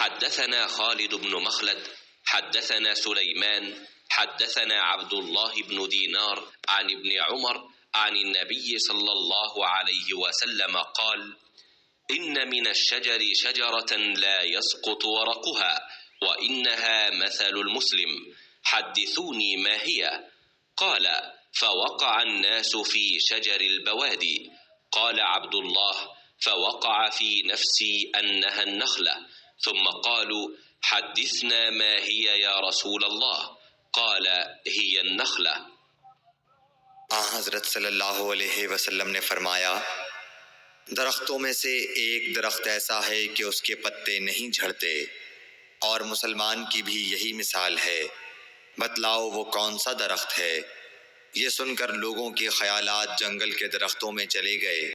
حدثنا خالد بن مخلد حدثنا سليمان حدثنا عبد الله بن دينار عن ابن عمر عن النبي صلى الله عليه وسلم قال: إن من الشجر شجرة لا يسقط ورقها وإنها مثل المسلم، حدثوني ما هي؟ قال: فوقع الناس في شجر البوادي. قال عبد الله: فوقع في نفسي أنها النخلة. ثم قالوا: حدثنا ما هي يا رسول الله؟ قال: هي النخلة. हज़रत सल्लल्लाहु अलैहि वसल्लम ने फरमाया, दरख्तों में से एक दरख्त ऐसा है कि उसके पत्ते नहीं झड़ते और मुसलमान की भी यही मिसाल है। बतलाओ वो कौन सा दरख्त है? ये सुनकर लोगों के ख्यालात जंगल के दरख्तों में चले गए।